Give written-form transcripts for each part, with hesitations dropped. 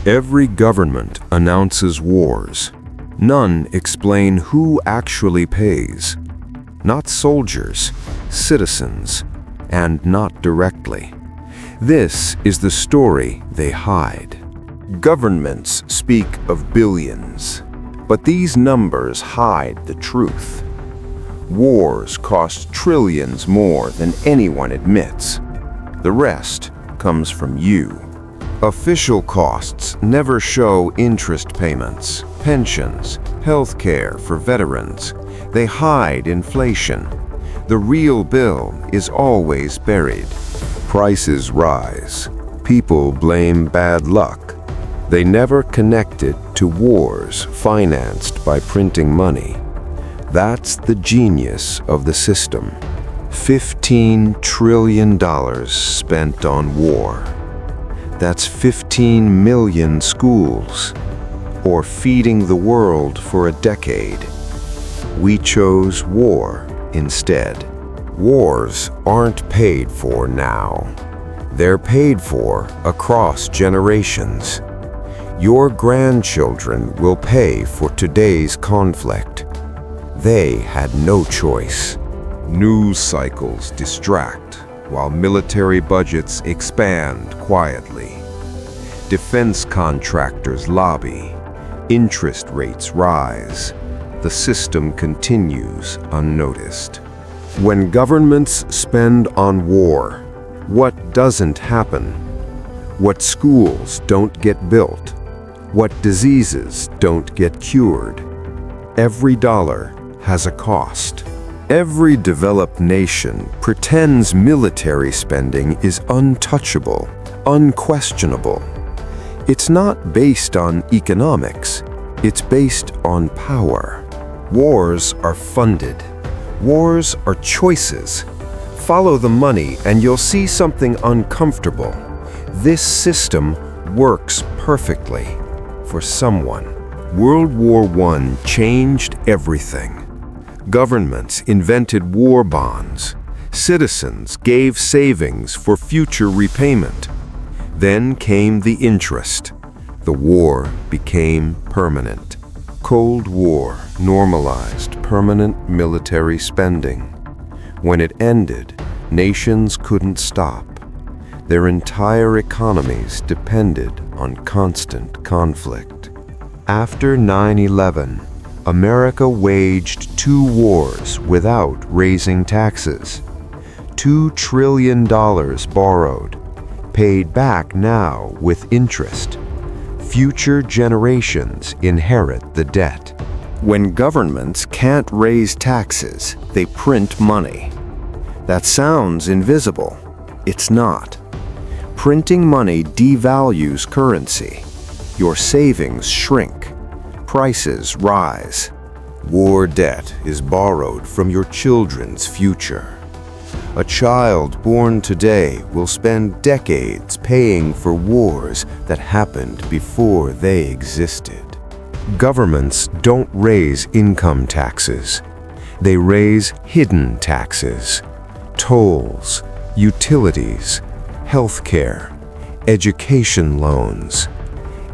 Every government announces wars. None explain who actually pays. Not soldiers, citizens, and not directly. This is the story they hide. Governments speak of billions, but these numbers hide the truth. Wars cost trillions more than anyone admits. The rest comes from you. Official costs never show interest payments, pensions, health care for veterans. They hide inflation. The real bill is always buried. Prices rise. People blame bad luck. They never connect it to wars financed by printing money. That's the genius of the system. $15 trillion spent on war. That's 15 million schools, or feeding the world for a decade. We chose war instead. Wars aren't paid for now. They're paid for across generations. Your grandchildren will pay for today's conflict. They had no choice. News cycles distract, while military budgets expand quietly. Defense contractors lobby. Interest rates rise. The system continues unnoticed. When governments spend on war, what doesn't happen? What schools don't get built? What diseases don't get cured? Every dollar has a cost. Every developed nation pretends military spending is untouchable, unquestionable. It's not based on economics. It's based on power. Wars are funded. Wars are choices. Follow the money and you'll see something uncomfortable. This system works perfectly for someone. World War I changed everything. Governments invented war bonds. Citizens gave savings for future repayment. Then came the interest. The war became permanent. Cold War normalized permanent military spending. When it ended, nations couldn't stop. Their entire economies depended on constant conflict. After 9/11, America waged 2 wars without raising taxes. $2 trillion borrowed, paid back now with interest. Future generations inherit the debt. When governments can't raise taxes, they print money. That sounds invisible. It's not. Printing money devalues currency. Your savings shrink. Prices rise. War debt is borrowed from your children's future. A child born today will spend decades paying for wars that happened before they existed. Governments don't raise income taxes. They raise hidden taxes, tolls, utilities, healthcare, education loans.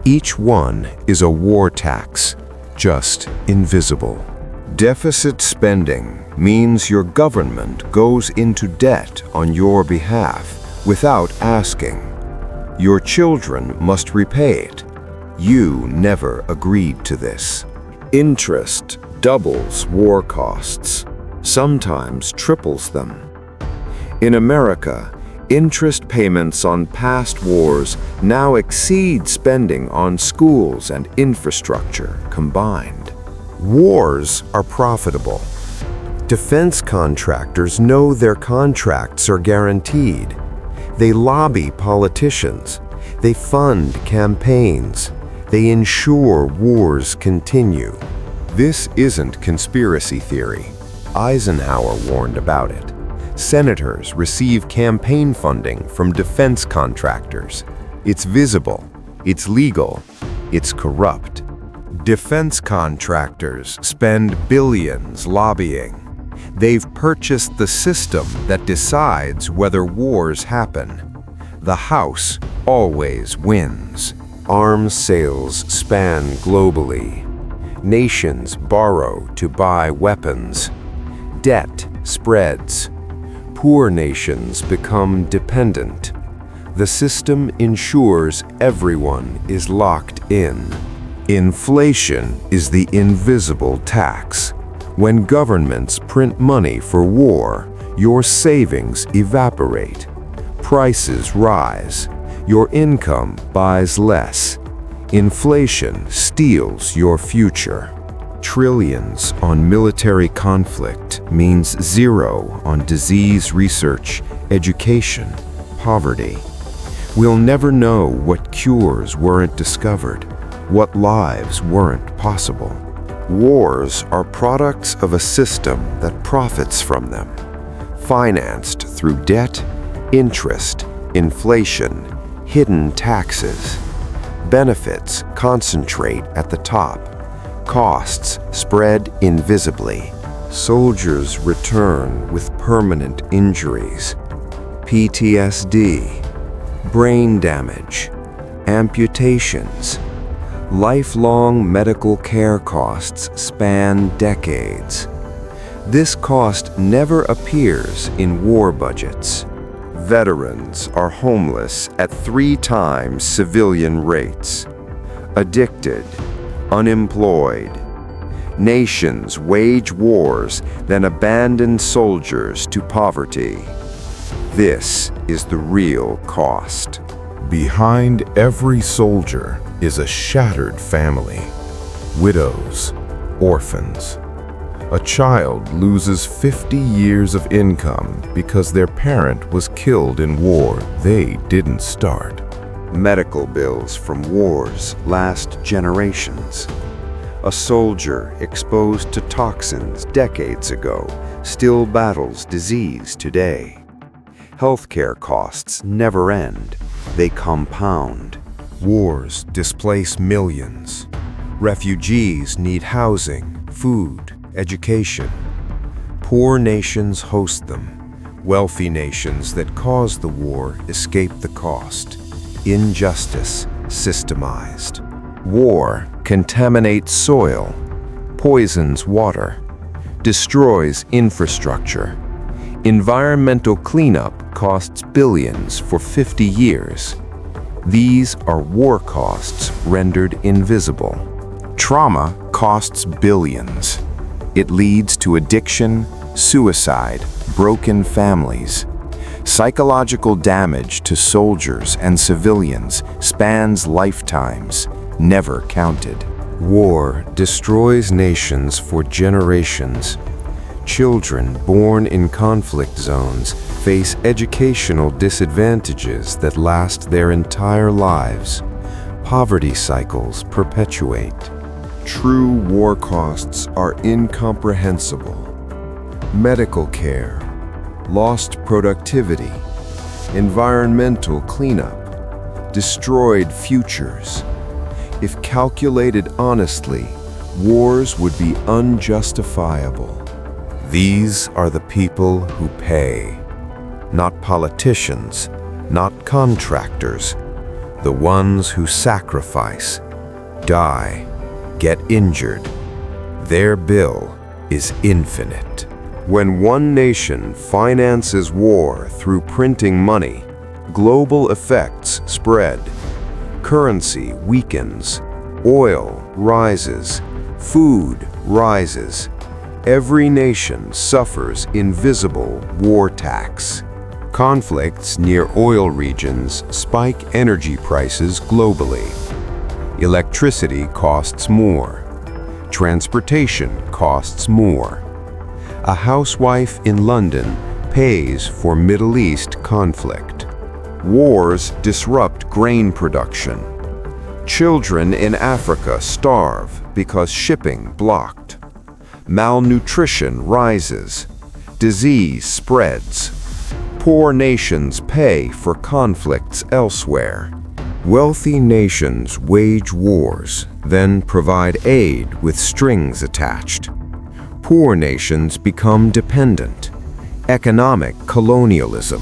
Each one is a war tax, just invisible. Deficit spending means your government goes into debt on your behalf without asking. Your children must repay it. You never agreed to this. Interest doubles war costs, sometimes triples them. In America, interest payments on past wars now exceed spending on schools and infrastructure combined. Wars are profitable. Defense contractors know their contracts are guaranteed. They lobby politicians. They fund campaigns. They ensure wars continue. This isn't conspiracy theory. Eisenhower warned about it. Senators receive campaign funding from defense contractors. It's visible, it's legal, it's corrupt. Defense contractors spend billions lobbying. They've purchased the system that decides whether wars happen. The House always wins. Arms sales span globally. Nations borrow to buy weapons. Debt spreads. Poor nations become dependent. The system ensures everyone is locked in. Inflation is the invisible tax. When governments print money for war, your savings evaporate. Prices rise. Your income buys less. Inflation steals your future. Trillions on military conflict means zero on disease research, education, poverty. We'll never know what cures weren't discovered, what lives weren't possible. Wars are products of a system that profits from them, financed through debt, interest, inflation, hidden taxes. Benefits concentrate at the top. Costs spread invisibly. Soldiers return with permanent injuries, PTSD, brain damage, amputations. Lifelong medical care costs span decades. This cost never appears in war budgets. Veterans are homeless at 3 times civilian rates. Addicted, unemployed. Nations wage wars, then abandon soldiers to poverty. This is the real cost. Behind every soldier is a shattered family. Widows, orphans. A child loses 50 years of income because their parent was killed in war they didn't start. Medical bills from wars last generations. A soldier exposed to toxins decades ago still battles disease today. Healthcare costs never end, they compound. Wars displace millions. Refugees need housing, food, education. Poor nations host them. Wealthy nations that cause the war escape the cost. Injustice systemized. War contaminates soil, poisons water, destroys infrastructure. Environmental cleanup costs billions for 50 years. These are war costs rendered invisible. Trauma costs billions. It leads to addiction, suicide, broken families. Psychological damage to soldiers and civilians spans lifetimes, never counted. War destroys nations for generations. Children born in conflict zones face educational disadvantages that last their entire lives. Poverty cycles perpetuate. True war costs are incomprehensible. Medical care, lost productivity, environmental cleanup, destroyed futures. If calculated honestly, wars would be unjustifiable. These are the people who pay. Not politicians, not contractors. The ones who sacrifice, die, get injured. Their bill is infinite. When one nation finances war through printing money, global effects spread. Currency weakens, oil rises, food rises. Every nation suffers invisible war tax. Conflicts near oil regions spike energy prices globally. Electricity costs more. Transportation costs more. A housewife in London pays for Middle East conflict. Wars disrupt grain production. Children in Africa starve because shipping blocked. Malnutrition rises. Disease spreads. Poor nations pay for conflicts elsewhere. Wealthy nations wage wars, then provide aid with strings attached. Poor nations become dependent. Economic colonialism.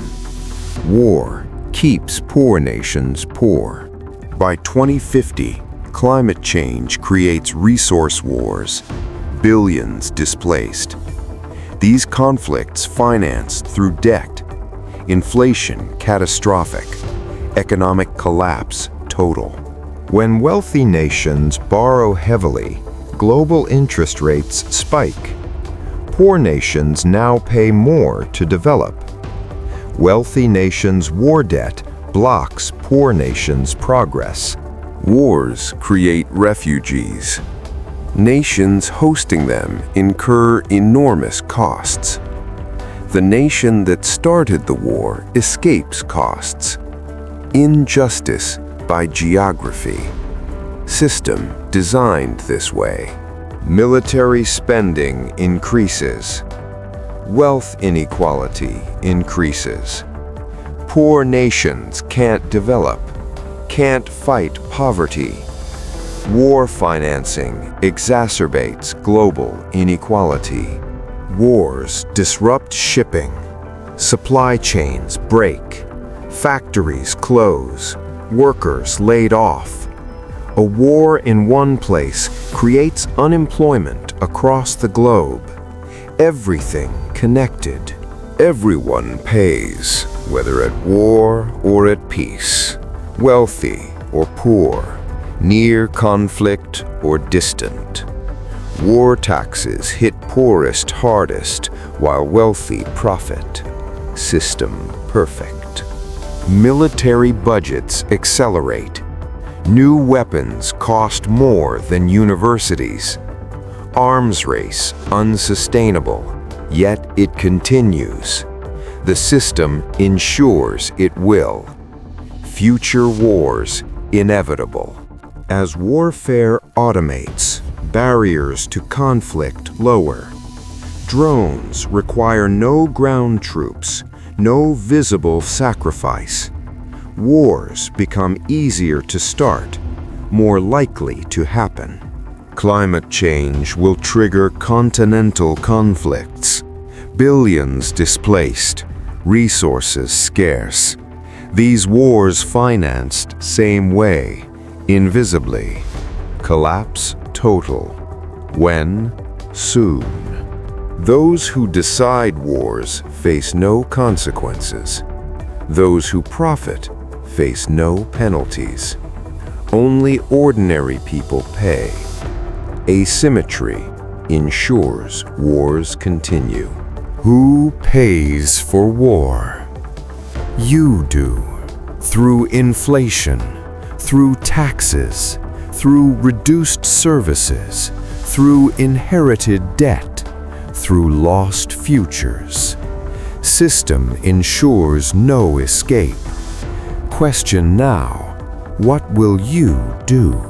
War keeps poor nations poor. By 2050, climate change creates resource wars, billions displaced. These conflicts financed through debt, inflation catastrophic, economic collapse total. When wealthy nations borrow heavily, global interest rates spike. Poor nations now pay more to develop. Wealthy nations' war debt blocks poor nations' progress. Wars create refugees. Nations hosting them incur enormous costs. The nation that started the war escapes costs. Injustice by geography. System designed this way. Military spending increases. Wealth inequality increases. Poor nations can't develop, can't fight poverty. War financing exacerbates global inequality. Wars disrupt shipping. Supply chains break. Factories close. Workers laid off. A war in one place creates unemployment across the globe. Everything connected. Everyone pays, whether at war or at peace, wealthy or poor, near conflict or distant. War taxes hit poorest hardest, while wealthy profit. System perfect. Military budgets accelerate. New weapons cost more than universities. Arms race unsustainable, yet it continues. The system ensures it will. Future wars inevitable. As warfare automates, barriers to conflict lower. Drones require no ground troops, no visible sacrifice. Wars become easier to start, more likely to happen. Climate change will trigger continental conflicts. Billions displaced, resources scarce. These wars financed same way, invisibly. Collapse total. When? Soon. Those who decide wars face no consequences. Those who profit face no penalties. Only ordinary people pay. Asymmetry ensures wars continue. Who pays for war? You do. Through inflation, through taxes, through reduced services, through inherited debt, through lost futures. System ensures no escape. Question now, what will you do?